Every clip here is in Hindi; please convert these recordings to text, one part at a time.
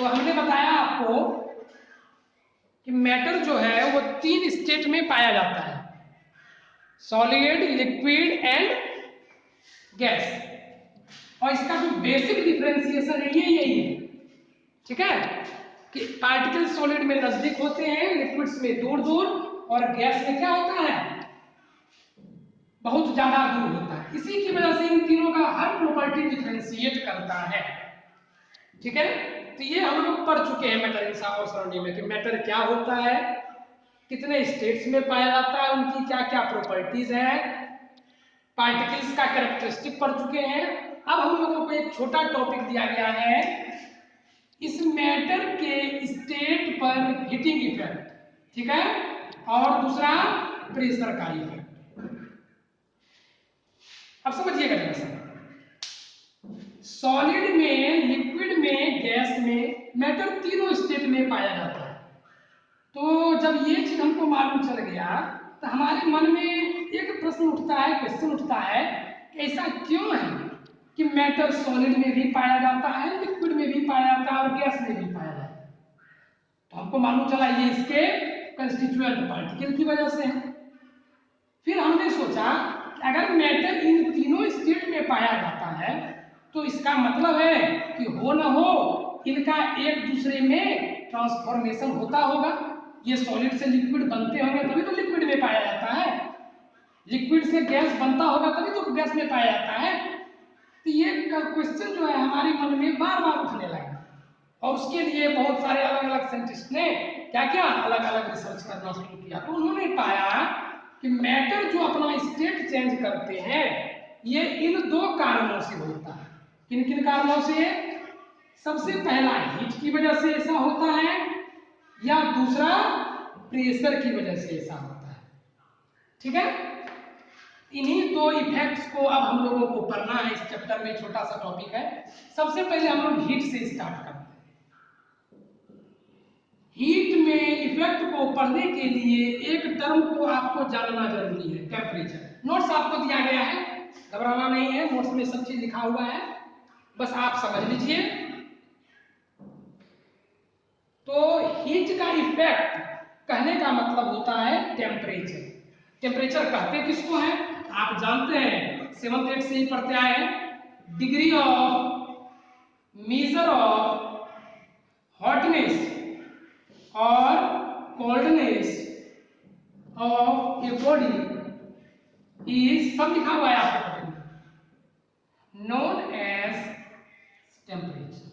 तो हमने बताया आपको कि मैटर जो है वो 3 स्टेट में पाया जाता है, सॉलिड, लिक्विड एंड गैस। और इसका जो बेसिक डिफरेंशिएशन है ये यही है, ठीक है, कि पार्टिकल सॉलिड में नजदीक होते हैं, लिक्विड्स में दूर दूर, और गैस में क्या होता है, बहुत ज्यादा दूर होता है। इसी की वजह से इन तीनों का हर प्रॉपर्टी डिफरेंशिएट करता है, ठीक है। तो ये हम लोग पढ़ चुके हैं मैटर इन और सराउंडिंग में कि मैटर क्या होता है, कितने स्टेट्स में पाया जाता है, उनकी क्या क्या प्रॉपर्टीज है, पार्टिकल्स का कैरेक्टरिस्टिक पढ़ चुके हैं। अब हम लोगों को एक छोटा टॉपिक दिया गया है, इस मैटर के स्टेट पर हीटिंग इफेक्ट, ठीक है, और दूसरा प्रेशर का इफेक्ट। अब समझिएगा जरा सा, सॉलिड में, लिक्विड में, गैस में मैटर तीनों स्टेट में पाया जाता है। तो जब ये चीज हमको मालूम चल गया तो हमारे मन में एक प्रश्न उठता है, क्वेश्चन उठता है कि ऐसा क्यों है कि मैटर सॉलिड में भी पाया जाता है, लिक्विड में भी पाया जाता है और गैस में भी पाया जाता है। तो हमको मालूम चला ये इसके कंस्टिट्यूएंट पार्टिकल की वजह से है। फिर हमने सोचा कि अगर मैटर इन तीनों स्टेट में पाया जाता है तो इसका मतलब है कि हो ना हो इनका एक दूसरे में ट्रांसफॉर्मेशन होता होगा। ये सॉलिड से लिक्विड बनते होंगे तभी तो लिक्विड में पाया जाता है, लिक्विड से गैस बनता होगा तभी तो गैस में पाया जाता है। तो ये क्वेश्चन जो है हमारे मन में बार बार उठने लगा, और उसके लिए बहुत सारे अलग अलग साइंटिस्ट ने क्या क्या अलग अलग रिसर्च करना शुरू किया। तो उन्होंने पाया कि मैटर जो अपना स्टेट चेंज करते हैं ये इन 2 कारणों से होता है। किन किन कारणों से? सबसे पहला हीट की वजह से ऐसा होता है, या दूसरा प्रेशर की वजह से ऐसा होता है, ठीक है। इन्हीं 2 इफेक्ट्स को अब हम लोगों को पढ़ना है इस चैप्टर में, छोटा सा टॉपिक है। सबसे पहले हम लोग हीट से स्टार्ट करते हैं। हीट में इफेक्ट को पढ़ने के लिए एक टर्म को आपको जानना जरूरी है, टेम्परेचर। नोट्स आपको दिया गया है, घबराना नहीं है, नोट्स में सब चीज लिखा हुआ है, बस आप समझ लीजिए। तो हीट का इफेक्ट कहने का मतलब होता है टेम्परेचर। टेम्परेचर कहते किसको है? आप जानते हैं, 7th 8th से ही पढ़ते आए हैं, degree of measure of hotness और coldness of a body is, सब लिखा हुआ है आपके पढ़ने, नोन एज टेम्परेचर।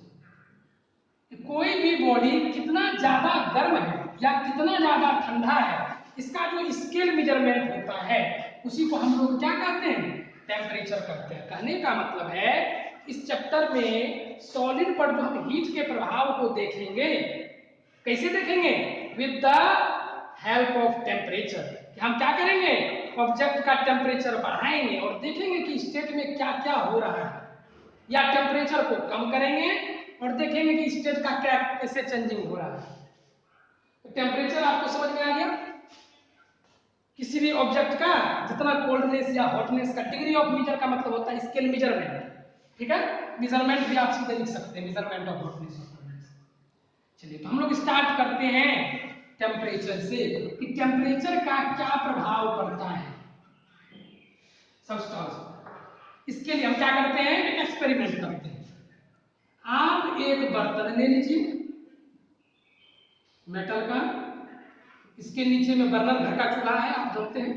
कोई भी बॉडी कितना ज्यादा गर्म है या कितना ज्यादा ठंडा है, इसका जो स्केल मेजरमेंट होता है उसी को हम लोग क्या कहते हैं? टेम्परेचर कहते हैं। कहने का मतलब है इस चैप्टर में सॉलिड पर जो हम हीट के प्रभाव को देखेंगे, कैसे देखेंगे? With the help of temperature. हम क्या करेंगे? ऑब्जेक्ट का टेम्परेचर बढ़ाएंगे और देखेंगे कि स्टेट में क्या क्या हो रहा है, या टेम्परेचर को कम करेंगे और देखेंगे कि स्टेट का क्या कैसे चेंजिंग हो रहा है। तो टेम्परेचर आपको समझ में आ गया? किसी भी ऑब्जेक्ट का जितना कोल्डनेस या हॉटनेस का डिग्री ऑफ मेजर का मतलब होता है स्केल मेजरमेंट, ठीक है। मेजरमेंट भी आप सीधे लिख सकते हैं, मेजरमेंट ऑफ हॉटनेस और कोल्डनेस। चलिए तो हम लोग स्टार्ट करते हैं टेम्परेचर से, कि टेम्परेचर का क्या प्रभाव पड़ता है सब्सटेंस पर। इसके लिए हम क्या करते हैं? एक्सपेरिमेंट करते हैं। आप एक बर्तन ले लीजिए मेटल का, इसके नीचे में बर्नर घर का चूल्हा है, आप जानते हैं,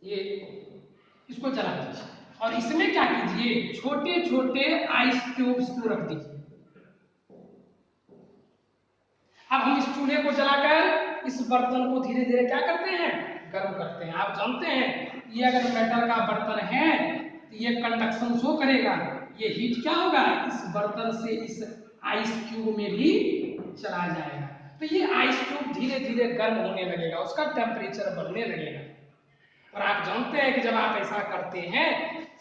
ये इसको जला दीजिए और इसमें क्या कीजिए? छोटे छोटे आइस क्यूब्स को रख दीजिए। अब हम इस चूल्हे को जलाकर इस बर्तन को धीरे धीरे क्या करते हैं? गर्म करते हैं। आप जानते हैं ये अगर मेटल का बर्तन है तो ये कंडक्शन शो करेगा, ये हीट क्या होगा? इस बर्तन से इस आइस क्यूब में भी चला जाएगा। तो ये आइस क्यूब धीरे धीरे गर्म होने लगेगा, उसका टेम्परेचर बढ़ने लगेगा। और आप जानते हैं कि जब आप ऐसा करते हैं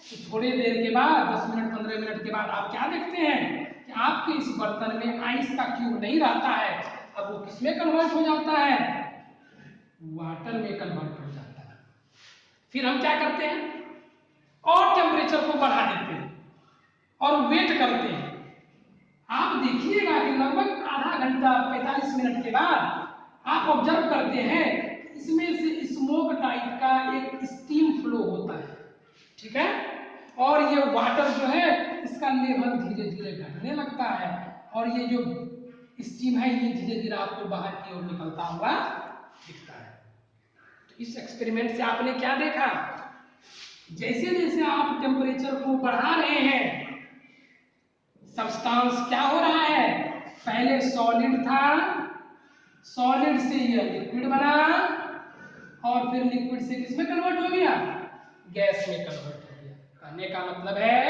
तो थोड़ी देर के बाद, 10 मिनट 15 मिनट के बाद आप क्या देखते हैं कि आपके इस बर्तन में आइस का क्यूब नहीं रहता है, अब वो किसमें कन्वर्ट हो जाता है? वाटर में कन्वर्ट हो जाता है। फिर हम क्या करते हैं? और टेम्परेचर को बढ़ा देते हैं और वेट करते हैं। आप देखिएगा कि लगभग आधा घंटा 45 मिनट के बाद आप ऑब्जर्व करते हैं इसमें से स्मोक टाइप का एक स्टीम फ्लो होता है, ठीक है, और ये वाटर जो है इसका लेवल धीरे धीरे घटने लगता है और ये जो स्टीम है ये धीरे धीरे आपको बाहर की ओर निकलता हुआ दिखता है। तो इस एक्सपेरिमेंट से आपने क्या देखा, जैसे जैसे आप टेम्परेचर को बढ़ा रहे हैं सब्सटेंस क्या हो रहा है, पहले सॉलिड था, सॉलिड से ये लिक्विड बना और फिर लिक्विड से किसमें कन्वर्ट हो गया, गैस में कन्वर्ट हो गया। कहने का मतलब है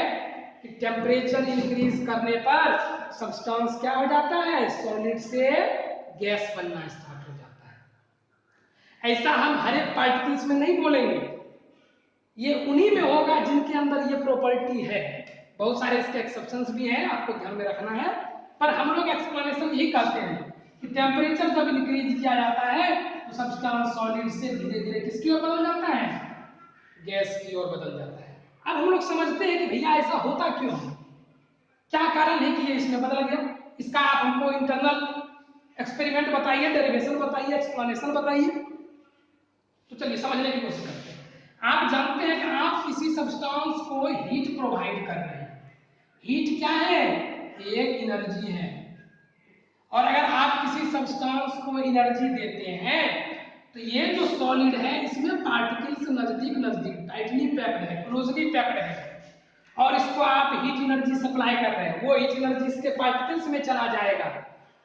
कि टेम्परेचर इंक्रीज करने पर सब्सटेंस क्या हो जाता है, सॉलिड से गैस बनना स्टार्ट हो जाता है। ऐसा हम हर एक पार्टिकल्स में नहीं बोलेंगे, ये उन्हीं में होगा जिनके अंदर ये प्रॉपर्टी है। बहुत सारे इसके एक्सेप्शंस भी हैं, आपको ध्यान में रखना है, पर हम लोग एक्सप्लेनेशन यही करते हैं कि टेम्परेचर जब इंक्रीज किया जाता है तो सब्सटेंस सॉलिड से धीरे धीरे किसकी ओर बदल जाता है, गैस की ओर बदल जाता है। अब हम लोग समझते हैं कि भैया ऐसा होता क्यों है, क्या कारण है कि ये इसमें बदल गया। इसका आप हमको इंटरनल एक्सपेरिमेंट बताइए, डेरिवेशन बताइए, एक्सप्लेनेशन बताइए। तो चलिए समझने की कोशिश करते हैं। आप जानते हैं कि आप किसी सब्सटेंस को हीट प्रोवाइड कर रहे हैं, हीट क्या है, एक एनर्जी है, और अगर आप किसी सब्सटेंस को एनर्जी देते हैं तो ये जो सॉलिड है इसमें पार्टिकल्स नजदीक नजदीक टाइटली पैक्ड है, क्लोजली पैक्ड है, और इसको आप हीट एनर्जी सप्लाई कर रहे हैं, वो हीट एनर्जी इसके पार्टिकल्स में चला जाएगा।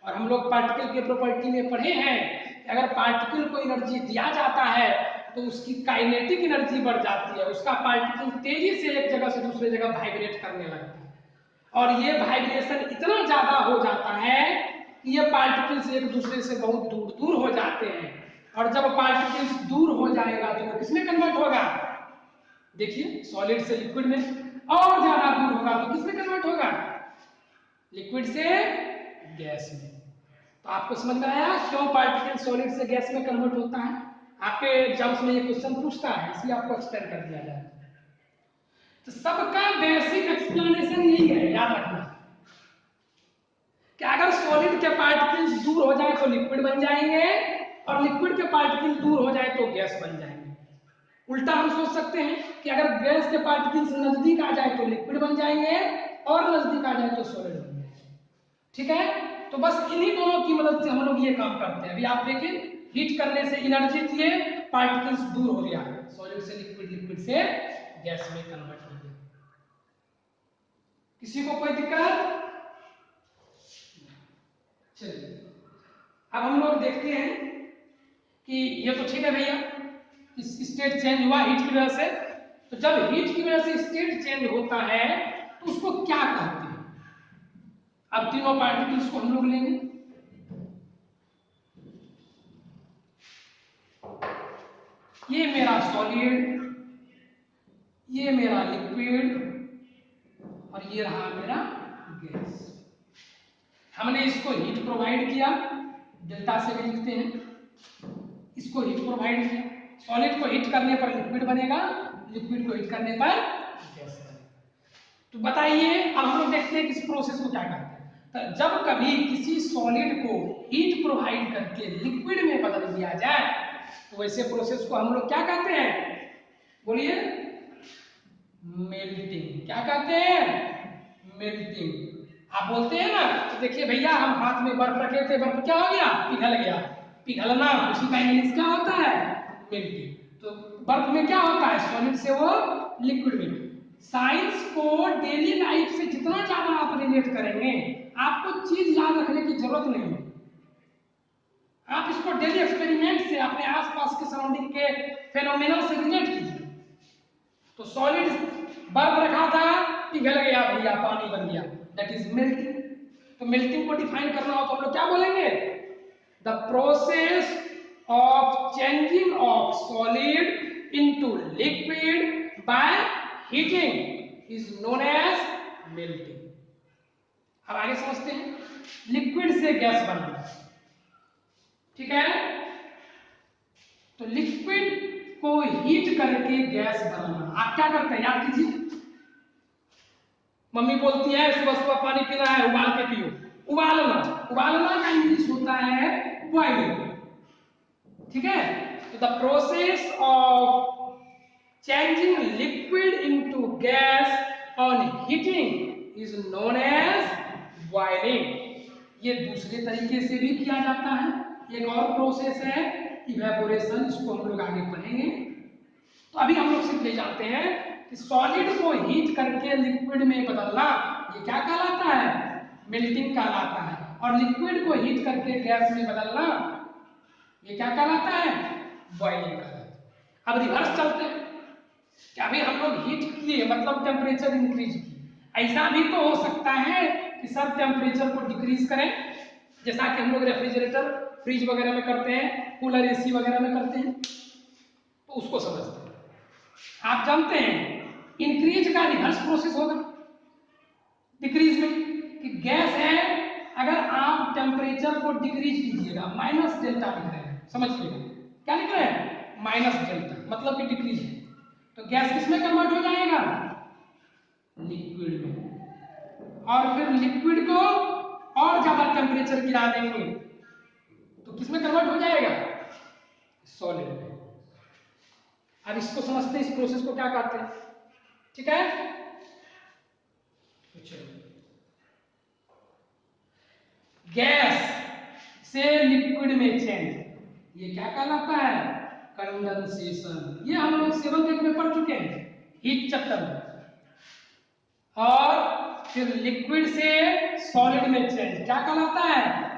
और हम लोग पार्टिकल के प्रॉपर्टी में पढ़े हैं कि अगर पार्टिकल को एनर्जी दिया जाता है तो उसकी काइनेटिक एनर्जी बढ़ जाती है, उसका पार्टिकल तेजी से एक जगह से दूसरे जगह वाइब्रेट करने लगता है, और ये वाइब्रेशन इतना ज्यादा हो जाता है कि ये पार्टिकल्स एक दूसरे से बहुत दूर दूर हो जाते हैं, और जब पार्टिकल्स दूर हो जाएगा तो वो किसमें कन्वर्ट होगा, देखिए सॉलिड से लिक्विड में, और ज्यादा दूर होगा तो किसमें कन्वर्ट होगा, लिक्विड से गैस में। तो आपको समझ में आया क्यों पार्टिकल सॉलिड से गैस में कन्वर्ट होता है। आपके एग्जाम्स में ये क्वेश्चन पूछता है, इसलिए आपको एक्सप्लेन कर दिया जाए। तो सबका बेसिक एक्सप्लेनेशन यही है, याद रखना कि अगर सॉलिड के पार्टिकल्स दूर हो जाए तो लिक्विड बन जाएंगे, और लिक्विड के पार्टिकल दूर हो जाए तो गैस बन जाएंगे। उल्टा हम सोच सकते हैं कि अगर गैस के पार्टिकल्स नजदीक आ जाए तो लिक्विड बन जाएंगे, और नजदीक आ जाए तो सॉलिड बन जाएंगे, ठीक है। तो बस इन्हीं दोनों की मदद से हम लोग ये काम करते हैं। अभी आप देखिए, हीट करने से एनर्जी दिए, पार्टिकल्स दूर हो गया, सॉलिड से लिक्विड, लिक्विड से गैस में कन्वर्ट हो गया। किसी को कोई दिक्कत? चलिए अब हम लोग देखते हैं कि ये तो ठीक है भैया, इस स्टेट चेंज हुआ हीट की वजह से। तो जब हीट की वजह से स्टेट चेंज होता है तो उसको क्या कहते हैं। अब तीनों पार्टिकल्स को हम लोग लेंगे, ये मेरा सॉलिड, ये मेरा लिक्विड, और ये रहा मेरा गैस। हमने इसको हीट प्रोवाइड किया, डेल्टा से भी लिखते हैं, इसको हीट प्रोवाइड किया, सॉलिड को हीट करने पर लिक्विड बनेगा, लिक्विड को हीट करने पर गैस बनेगा। तो बताइए अब हम लोग देखते हैं कि इस प्रोसेस को क्या कहते हैं। तो जब कभी किसी सॉलिड को हीट प्रोवाइड करके लिक्विड में बदल दिया जाए तो वैसे प्रोसेस को हम लोग क्या कहते हैं, बोलिए, मेल्टिंग। क्या कहते हैं, मेल्टिंग। आप बोलते हैं ना, तो देखिए भैया हम हाथ में बर्फ रखे थे, बर्फ क्या हो गया, पिघल गया, पिघलना उसी का इंग्लिश क्या होता है, मेल्टिंग। तो बर्फ में क्या होता है, सॉलिड से वो लिक्विड में। साइंस को डेली लाइफ से जितना ज्यादा आप रिलेट करेंगे आपको चीज याद रखने की जरूरत नहीं है, आप इसको डेली एक्सपेरिमेंट से अपने आसपास के सराउंडिंग के फेनोमेना से रिलेट कीजिए। तो सॉलिड बर्फ रखा था, पिघल गया भैया, पानी बन गया, दैट इज मेल्टिंग। तो मेल्टिंग को डिफाइन करना हो तो हम लोग क्या बोलेंगे, the process of changing of solid into liquid by heating is known as melting. अब आगे समझते हैं, लिक्विड से गैस बनना, ठीक है। तो लिक्विड को हीट करके गैस बनाना, आप क्या करते हैं याद कीजिए। मम्मी बोलती है सुबह सुबह पानी पीना है, उबाल के पियो, उबालना, बॉइलिंग। ठीक है, तो the process of changing liquid into gas on heating is known as boiling. ये दूसरे तरीके से भी किया जाता है, एक और प्रोसेस है इवेपोरेशन, इसको हम लोग आगे पढ़ेंगे। तो अभी हम लोग सिर्फ ये जानते हैं कि सॉलिड को हीट करके लिक्विड में बदलना ये क्या कहलाता है, मेल्टिंग कहलाता है, और लिक्विड को हीट करके गैस में बदलना ये क्या कहलाता है, बॉइलिंग कहलाता है। अब रिवर्स चलते हैं कि अभी हम लोग हीट किए मतलब टेम्परेचर इंक्रीज की, ऐसा भी तो हो सकता है कि सर टेम्परेचर को डिक्रीज करें, जैसा कि हम लोग रेफ्रिजरेटर फ्रिज वगैरह में करते हैं, कूलर एसी वगैरह में करते हैं, तो उसको समझते हैं। आप जानते हैं इंक्रीज का रिवर्स प्रोसेस होगा डिक्रीज में, कि गैस है अगर आप टेम्परेचर को डिक्रीज कीजिएगा, माइनस डेल्टा लिख रहे हैं, समझिएगा क्या लिख रहे हैं, माइनस डेल्टा, मतलब कि डिक्रीज है, तो गैस किसमें कन्वर्ट हो जाएगा, लिक्विड में, और फिर लिक्विड को और ज्यादा टेम्परेचर गिरा देंगे तो किसमें कन्वर्ट हो जाएगा, सॉलिड में। अब इसको समझते हैं, इस प्रोसेस को क्या कहते हैं, ठीक है। तो चलो, गैस से लिक्विड में चेंज ये क्या कहलाता है, कंडेंसेशन। ये हम लोग 7th में पढ़ चुके हैं हीट चैप्टर में। और फिर लिक्विड से सॉलिड में चेंज क्या कहलाता है,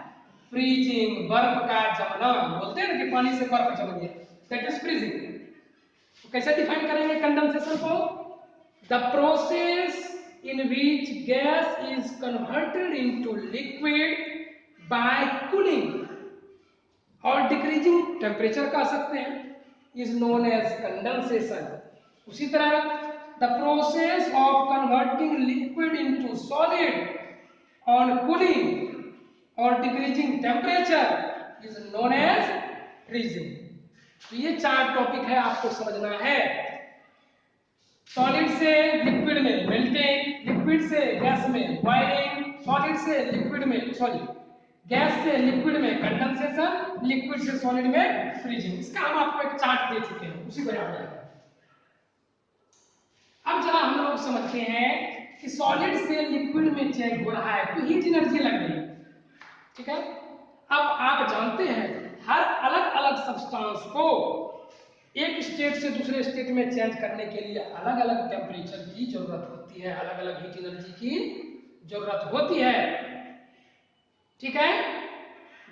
फ्रीजिंग, बर्फ का जमना, बोलते हैं ना कि पानी से बर्फ जम गया, दैट इज फ्रीजिंग। तो कैसे डिफाइन करेंगे कंडेंसेशन को, the process in which gas is converted into liquid by cooling और decreasing temperature कह सकते हैं, is known as condensation। उसी तरह the process of converting liquid into solid on cooling or decreasing temperature is known as freezing। तो ये 4 टॉपिक है, आपको समझना है। सॉलिड से लिक्विड में मेल्टिंग, लिक्विड से गैस में बॉइलिंग, सॉलिड से लिक्विड में सॉरी गैस से लिक्विड में कंडेंसेशन, लिक्विड से सॉलिड में फ्रीजिंग। इसका हम आपको एक चार्ट दे चुके हैं, उसी को याद रखें। अब जरा हम लोग समझते हैं कि सॉलिड से लिक्विड में चेंज हो रहा है तो हीट एनर्जी लग रही है, ठीक है। अब आप जानते हैं हर अलग अलग सब्सटेंस को एक स्टेट से दूसरे स्टेट में चेंज करने के लिए अलग अलग टेम्परेचर की जरूरत होती है, अलग अलग हीट एनर्जी की जरूरत होती है, ठीक है।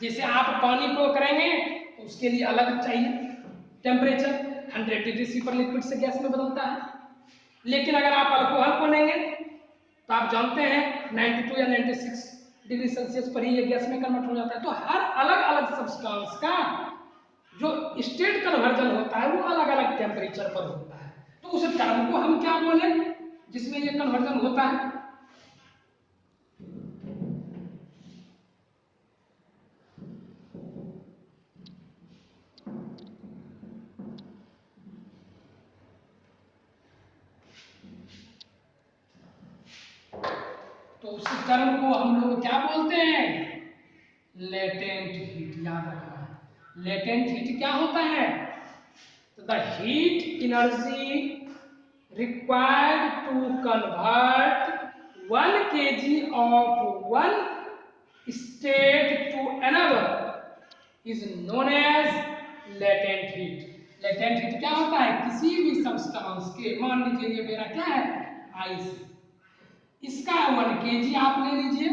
जैसे आप पानी को करेंगे तो उसके लिए अलग चाहिए टेम्परेचर, 100 डिग्री सी पर लिक्विड से गैस में बदलता है। लेकिन अगर आप अल्कोहल को लेंगे तो आप जानते हैं 92 या 96 डिग्री सेल्सियस पर ही ये गैस में कन्वर्ट हो जाता है। तो हर अलग अलग सब्सटेंस का जो स्टेट कन्वर्जन होता है वो अलग अलग टेम्परेचर पर होता है। तो उस टर्म को हम क्या बोले जिसमें ये कन्वर्जन होता है, तो उस टर्म को हम लोग क्या बोलते हैं, लेटेंट हीट। याद रखना है लेटेंट हीट क्या होता है, तो the heat energy required to convert 1 kg of one state to another is known as latent heat। latent heat क्या होता है, किसी भी सब्सटेंस के, मान लीजिए ये मेरा क्या है आइस, इसका 1 kg आप ले लीजिए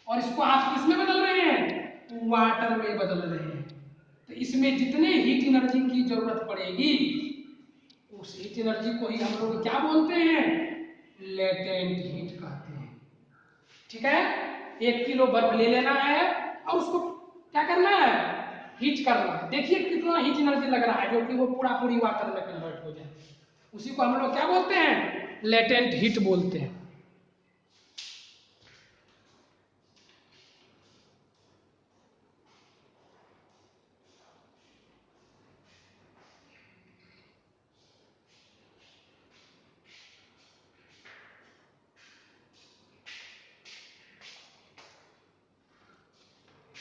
और इसको आप किसमें बदल रहे हैं, वाटर में बदल रहे हैं। तो इसमें जितने हीट एनर्जी की जरूरत पड़ेगी उस हीट एनर्जी को ही हम लोग क्या बोलते हैं, लेटेंट हीट कहते हैं, ठीक है। 1 किलो बर्फ ले लेना है और उसको क्या करना है, हीट करना है। देखिए कितना हीट एनर्जी लग रहा है जो कि वो पूरा पूरी वाटर में कन्वर्ट हो जाए, उसी को हम लोग क्या बोलते हैं, लेटेंट हीट बोलते हैं।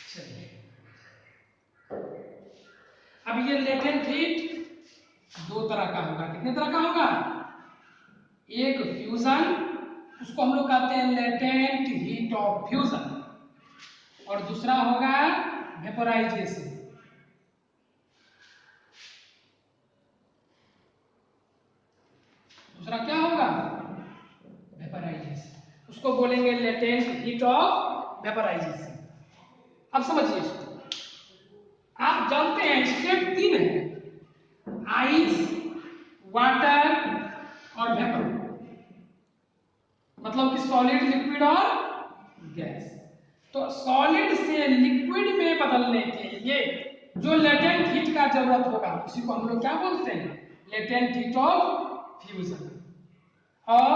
चलिए अब ये लेटेंट हीट दो तरह का होगा। कितने तरह का होगा? एक फ्यूजन, उसको हम लोग कहते हैं लेटेंट हीट ऑफ फ्यूजन, और दूसरा होगा वेपोराइजेशन। दूसरा क्या होगा? वेपोराइजेशन, उसको बोलेंगे लेटेंट हीट ऑफ वेपोराइजेशन। अब समझिए इसको, आप जानते हैं स्टेप 3 है, आइस, वाटर और वेपर, मतलब कि सॉलिड, लिक्विड और गैस। तो सॉलिड से लिक्विड में बदलने के लिए जो लेटेंट हीट का जरूरत होगा उसी को हम लोग क्या बोलते हैं? Latent heat of fusion. और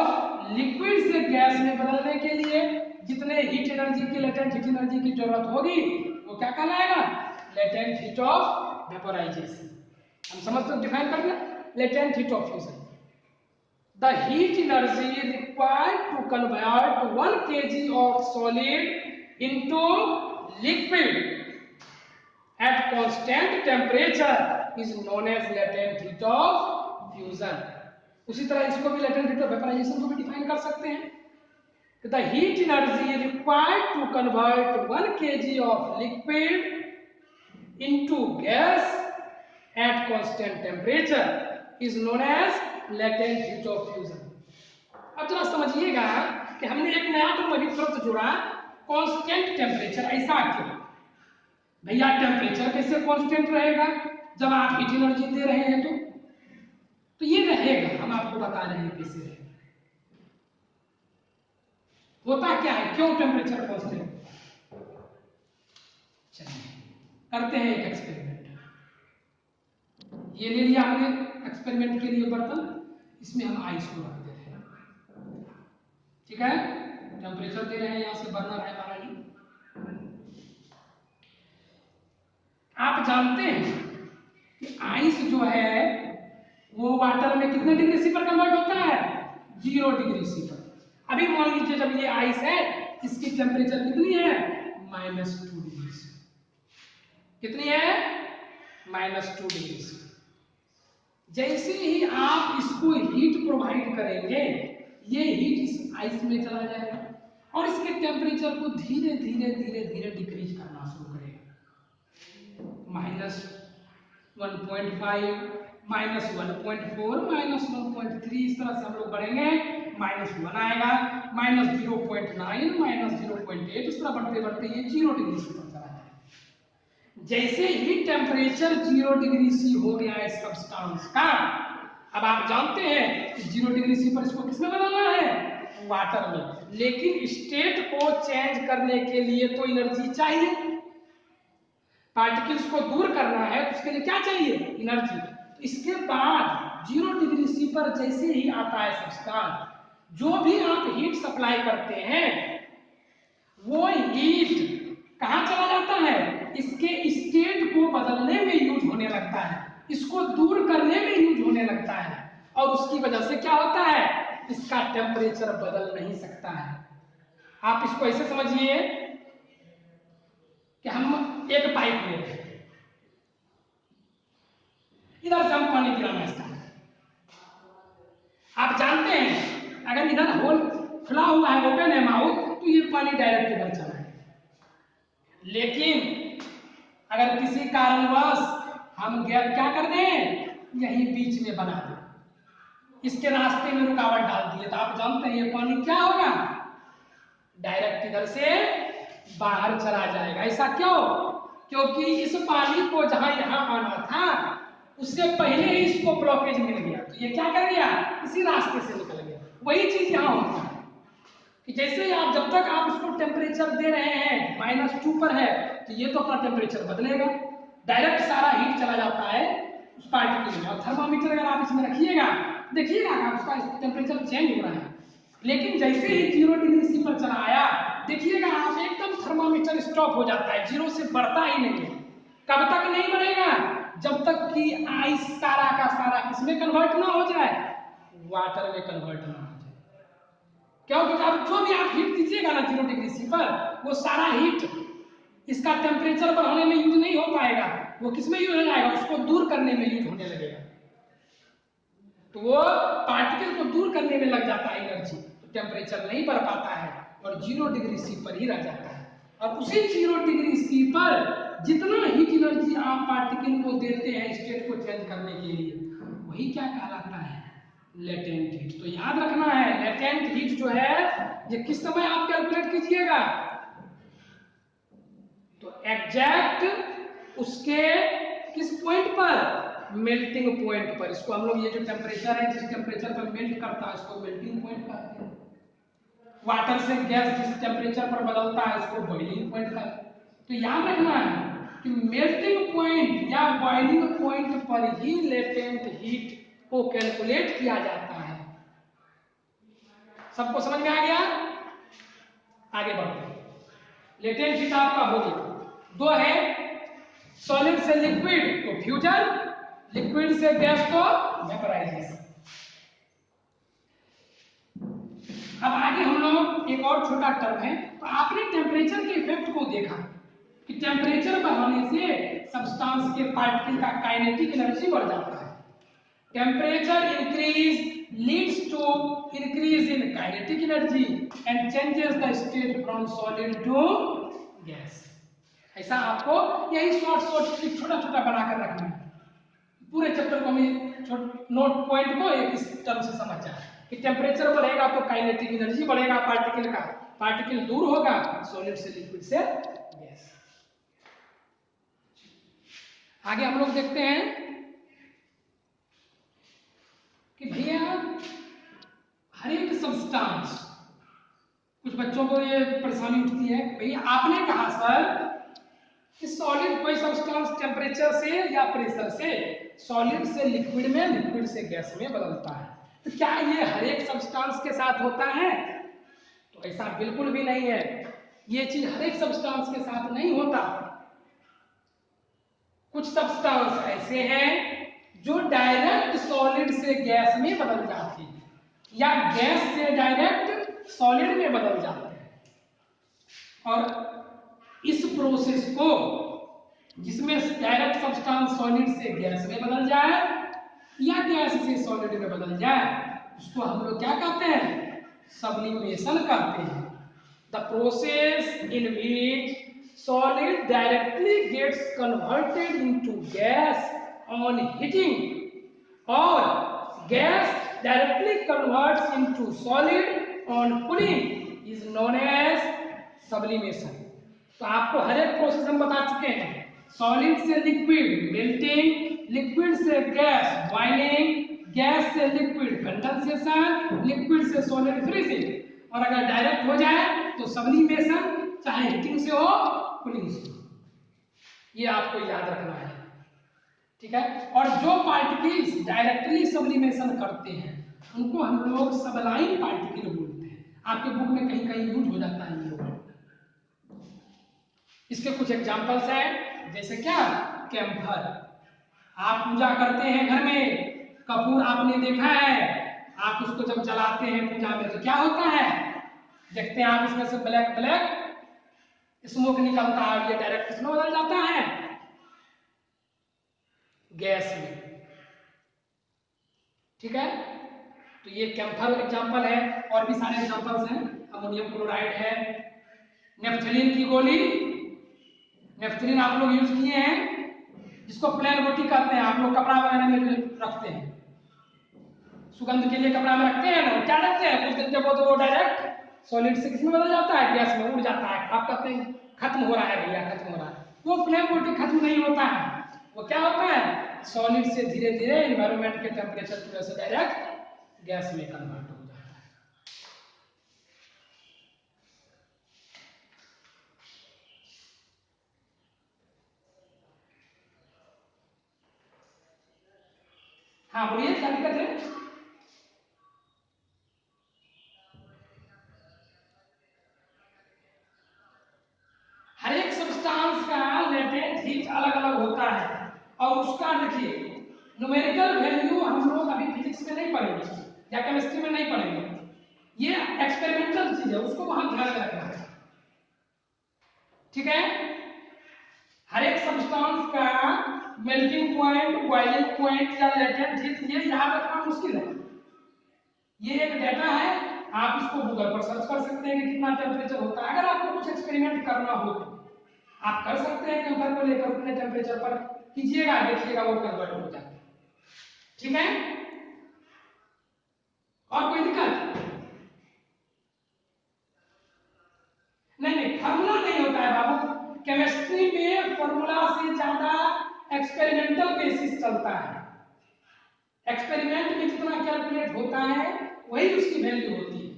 लिक्विड से गैस में बदलने के लिए जितने हीट एनर्जी की, लेटेंट हीट एनर्जी की जरूरत होगी वो क्या कहलाएगा? Latent heat of vaporisation. हम समझते हैं, डिफाइन कर दिया। Latent heat of fusion, the heat energy required to convert 1 kg of solid into liquid at constant temperature is known as latent heat of fusion. उसी तरह इसको भी latent heat of vaporization को भी डिफाइन कर सकते हैं। The heat energy required to convert 1 kg of liquid into gas at constant temperature is known as latent heat of fusion. अब जरा समझिएगा कि हमने एक नया टर्म अभी तुरंत जोड़ा, कांस्टेंट टेम्परेचर। ऐसा क्यों भैया? टेम्परेचर कैसे कांस्टेंट रहेगा जब आप हीट एनर्जी दे रहे हैं? तो ये रहेगा, हम आपको बता रहे हैं कैसे रहेगा। होता क्या है, क्यों टेम्परेचर कांस्टेंट? चलिए करते हैं एक एक्सपेरिमेंट। ये ले लिया हमने एक्सपेरिमेंट के लिए बर्तन, इसमें हम आइस को रख देते हैं। ठीक है, टेम्परेचर दे रहे हैं, यहां से बर्नर है हमारा ये। आप जानते हैं कि आइस जो है वो वाटर में कितने डिग्री सी पर कन्वर्ट होता है? 0 डिग्री सी पर। अभी मान लीजिए जब ये आइस है, इसकी टेम्परेचर कितनी है? -2 डिग्री सी। कितनी है? -2 डिग्री सी। जैसे ही आप इसको हीट प्रोवाइड करेंगे, ये हीट इस आइस में चला जाएगा और इसके टेम्परेचर को धीरे धीरे धीरे धीरे डिक्रीज करना शुरू करेगा। -1.5, -1.4, -1.3, इस तरह से हम लोग बढ़ेंगे। -1 आएगा, -0.9, -0.8, इस तरह बढ़ते बढ़ते ये 0 डिग्री सी पर चला जाएगा। जैसे ही टेम्परेचर 0 डिग्री सी हो गया है सब्सटेंस का, अब आप जानते हैं कि 0 डिग्री सी पर इसको किसमें बदलना है? वाटर में। लेकिन स्टेट को चेंज करने के लिए तो एनर्जी चाहिए, पार्टिकल्स को दूर करना है तो उसके लिए क्या चाहिए? एनर्जी। तो इसके बाद 0 डिग्री सी पर जैसे ही आता है सब्सटेंस, जो भी आप हीट सप्लाई करते हैं वो हीट कहां चला जाता है? इसके स्टेट को बदलने में यूज होने लगता है, इसको दूर करने में यूज होने लगता है, और उसकी वजह से क्या होता है? इसका टेम्परेचर बदल नहीं सकता है। आप इसको ऐसे समझिए कि हम एक पाइप ले रहे हैं, इधर से हम पानी गिराना स्टार्ट। आप जानते हैं अगर इधर होल खुला हुआ है, ओपन है माउथ, तो ये पानी डायरेक्ट इधर चला है। लेकिन अगर किसी कारणवश हम गैप क्या कर दें? यहीं बीच में बना दें, इसके रास्ते में रुकावट डाल दिए, तो आप जानते हैं ये पानी क्या होगा? डायरेक्ट इधर से बाहर चला जाएगा। ऐसा क्यों? क्योंकि इस पानी को जहां यहां आना था उससे पहले ही इसको ब्लॉकेज मिल गया, तो ये क्या कर गया? इसी रास्ते से निकल गया। वही चीज यहां होता है कि जैसे आप जब तक आप इसको टेम्परेचर दे रहे हैं -2 पर है, तो ये तो अपना टेम्परेचर बदलेगा, डायरेक्ट सारा हीट चला जाता है उस पार्टिकल में। और थर्मामीटर अगर आप इसमें रखिएगा, देखिएगा आप उसका टेम्परेचर चेंज हो रहा है। लेकिन जैसे ही 0 डिग्री सी पर चला आया, देखिएगा आप एकदम थर्मामीटर स्टॉप हो जाता है, 0 से बढ़ता ही नहीं है। कब तक नहीं बढ़ेगा? जब तक कि आइस सारा का सारा किसमें कन्वर्ट ना हो जाए? वाटर में कन्वर्ट ना हो जाए। क्योंकि अब जो भी आप हीट दीजिएगा ना 0 डिग्री सी पर, वो सारा हीट इसका टेम्परेचर बढ़ाने में यूज नहीं हो पाएगा, वो किस में यूज हो जाएगा, उसको दूर करने में यूज होने लगेगा। तो वो पार्टिकल को दूर करने में लग जाता है एनर्जी, तो टेम्परेचर नहीं बढ़ पाता है और 0 डिग्री सी पर ही रह जाता है। और उसी 0 डिग्री सी पर जितना हीट एनर्जी आप पार्टिकल को देते हैं स्टेट को चेंज करने के लिए, वही क्या कहलाता है, लेटेंट हीट। तो याद रखना है लेटेंट हीट जो है ये किस समय आप कैलकुलेट कीजिएगा, तो एग्जैक्ट उसके किस पॉइंट पर, मेल्टिंग पॉइंट पर। इसको हम लोग ये जो टेम्परेचर है जिस टेम्परेचर पर मेल्ट करता है इसको मेल्टिंग पॉइंट कहते हैं। वाटर से गैस जिस टेम्परेचर पर बदलता है उसको बॉइलिंग पॉइंट कहते हैं। तो याद रखना है कि मेल्टिंग पॉइंट या बॉइलिंग पॉइंट पर ही लेटेंट हीट को कैलकुलेट किया जाता है। सबको समझ में आ गया? आगे बढ़ते हैं। लेटेंट हीट आपका हो गया। दो है, सॉलिड से लिक्विड तो फ्यूजन, लिक्विड से गैस तो वेपराइजेशन। अब आगे हम लोग एक और छोटा टर्म है, तो आपने टेम्परेचर के इफेक्ट को देखा कि टेम्परेचर बढ़ाने से सब्सटेंस के पार्टिकल का काइनेटिक एनर्जी बढ़ जाता है। Temperature increase leads to increase in kinetic energy and changes the state from solid to gas। ऐसा आपको यही शॉर्ट छोटा छोटा बनाकर रखना है। पूरे चैप्टर को हमें नोट पॉइंट को एक इस टर्म से समझ जाए कि टेम्परेचर बढ़ेगा तो काइनेटिक एनर्जी बढ़ेगा पार्टिकल का, पार्टिकल दूर होगा सॉलिड से लिक्विड से गैस। आगे हम लोग देखते हैं कि भैया हर एक सब्सटेंस, कुछ बच्चों को ये परेशानी उठती है, भैया आपने कहा सर कि सॉलिड कोई सब्सटेंस टेम्परेचर से या प्रेशर से सॉलिड से लिक्विड में, लिक्विड से गैस में बदलता है, तो क्या ये हर एक सब्सटेंस के साथ होता है? तो ऐसा बिल्कुल भी नहीं है। ये चीज हर एक सब्सटेंस के साथ नहीं होता। कुछ सब्सटेंस ऐसे हैं जो डायरेक्ट सॉलिड से गैस में बदल जाते हैं या गैस से डायरेक्ट सॉलिड में बदल जाते हैं। और इस प्रोसेस को, जिसमें डायरेक्ट सब्सटेंस सॉलिड से गैस में बदल जाए या गैस से सॉलिड में बदल जाए, उसको हम लोग क्या कहते हैं, सब्लिमेशन कहते हैं। The process in which solid directly gets converted into gas on heating or gas directly converts into solid on cooling is known as sublimation। तो आपको हर एक प्रोसेस हम बता चुके हैं, सॉलिड से लिक्विड मेल्टिंग, लिक्विड से गैस बॉइलिंग, गैस से लिक्विड कंडेंसेशन, लिक्विड से सॉलिड फ्रीजिंग, और अगर डायरेक्ट हो जाए तो सब्लिमेशन, चाहे हीटिंग से हो कूलिंग से। ये आपको याद रखना है, ठीक है। और जो पार्टिकल्स डायरेक्टली सब्लिमेशन करते हैं उनको हम लोग सबलाइन पार्टिकल बोलते हैं। आपके बुक में कहीं कहीं यूज हो जाता है ये वर्ड। इसके कुछ एग्जांपल्स हैं, जैसे क्या, कैम्फर। आप पूजा करते हैं घर में, कपूर आपने देखा है, आप उसको जब जलाते हैं पूजा में तो क्या होता है, देखते हैं आप इसमें से ब्लैक ब्लैक स्मोक निकलता है और ये डायरेक्ट किसमें बदल जाता है, गैस में, ठीक है। तो ये कैम्फर एग्जांपल है, और भी सारे एग्जांपल्स हैं। अमोनियम क्लोराइड है, नेफ्थलीन की गोली, नेफ्थलीन आप लोग यूज किए हैं, जिसको प्लेन रोटी कहते हैं, आप लोग कपड़ा बनाने में रखते हैं, सुगंध के लिए कपड़ा में रखते हैं ना, क्या रखते हैं, कुछ दिन जब तो वो डायरेक्ट सॉलिड से किसमें बदल जाता है, गैस में उड़ जाता है। आप कहते हैं खत्म हो रहा है भैया, खत्म हो रहा है, वो फ्लेम रोटी खत्म नहीं होता है, वो क्या होता है, सॉलिड से धीरे धीरे एनवायरनमेंट के टेम्परेचर की वजह से डायरेक्ट गैस में कन्वर्ट हो जाता है। हाँ बोलिए, क्या दिक्कत है? हर एक सब्सटेंस का लेटेंट हीट अलग अलग होता है, और उसका देखिए न्यूमेरिकल वैल्यू हम लोग अभी फिजिक्स में नहीं पढ़ेंगे या केमिस्ट्री में नहीं पढ़ेंगे, ये एक्सपेरिमेंटल चीज है, उसको वहां ध्यान में रखना है, ठीक है। हर एक सब्सटेंस का मेल्टिंग पॉइंट, बॉइलिंग पॉइंट या लेटेंट हीट, ये याद रखना मुश्किल है। ये एक डाटा है, आप इसको गूगल पर सर्च कर सकते हैं कि कितना टेम्परेचर होता है। अगर आपको कुछ एक्सपेरिमेंट करना हो तो आप कर सकते हैं, कैंपर को लेकर उतने टेम्परेचर पर कीजिएगा, देखिएगा वो कन्वर्ट हो जाए। ठीक है, और कोई दिक्कत नहीं, फार्मूला नहीं होता है बाबू। केमिस्ट्री में फार्मूला से ज्यादा एक्सपेरिमेंटल बेसिस चलता है। एक्सपेरिमेंट में जितना कैलकुलेट होता है वही उसकी वैल्यू होती है।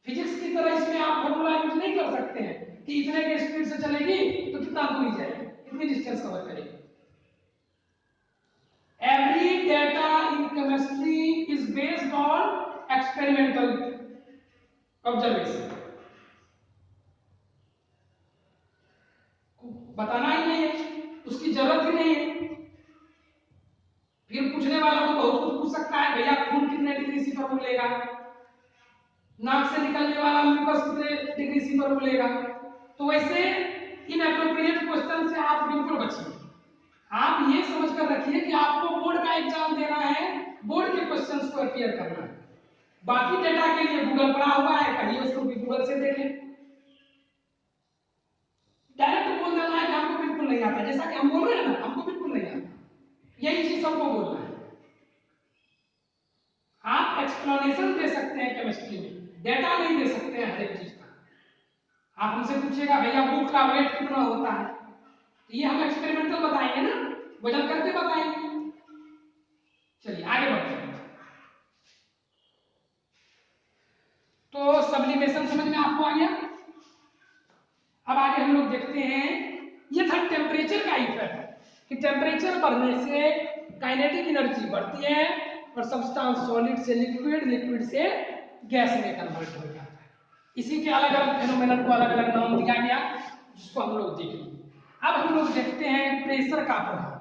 फिजिक्स की तरह इसमें आप फार्मूला यूज नहीं कर सकते हैं कि इतने के स्पीड से चलेगी तो कितना दूरी जाएगी, कितनी डिस्टेंस कवर करेगी। Every data in chemistry is based on experimental observation. बताना ही नहीं है, उसकी जरूरत ही नहीं है। फिर पूछने वाला तो बहुत कुछ पूछ सकता है, भैया खून कितने डिग्री सी पर उबलेगा, नाक से निकलने वाला म्यूकस कितने डिग्री सी पर उबलेगा। तो वैसे इनएप्रोप्रिएट क्वेश्चन से आप बिल्कुल बचिए। आप ये समझ कर रखिए कि आपको बोर्ड का एग्जाम देना है, बोर्ड के क्वेश्चंस को अपियर करना है। बाकी डेटा के लिए गूगल पड़ा हुआ है, कहिए उसको भी गूगल से देखें। डायरेक्ट बोल देना है कि हमको बिल्कुल नहीं आता, जैसा कि हम बोल रहे हैं ना, हमको बिल्कुल नहीं आता, यही चीज सबको बोलना है। आप एक्सप्लेनेशन दे सकते हैं केमिस्ट्री में, डेटा नहीं दे सकते हैं हर एक चीज का। आप हमसे पूछिएगा भैया बुक का वेट कितना होता है, ये हम एक्सपेरिमेंटल बताएंगे ना, वजन करके बताएंगे। चलिए आगे बढ़ते हैं। तो सब्लिमेशन समझ में आपको आ गया। अब आगे हम लोग देखते हैं, ये था टेम्परेचर का इफेक्ट कि टेम्परेचर बढ़ने से काइनेटिक एनर्जी बढ़ती है और सब्सटेंस सॉलिड से लिक्विड, लिक्विड से गैस में कन्वर्ट हो जाता है। इसी के अलग अलग फेनोमेनन को अलग अलग नाम दिया गया, जिसको हम लोग देखेंगे। अब हम लोग देखते हैं प्रेशर का प्रभाव।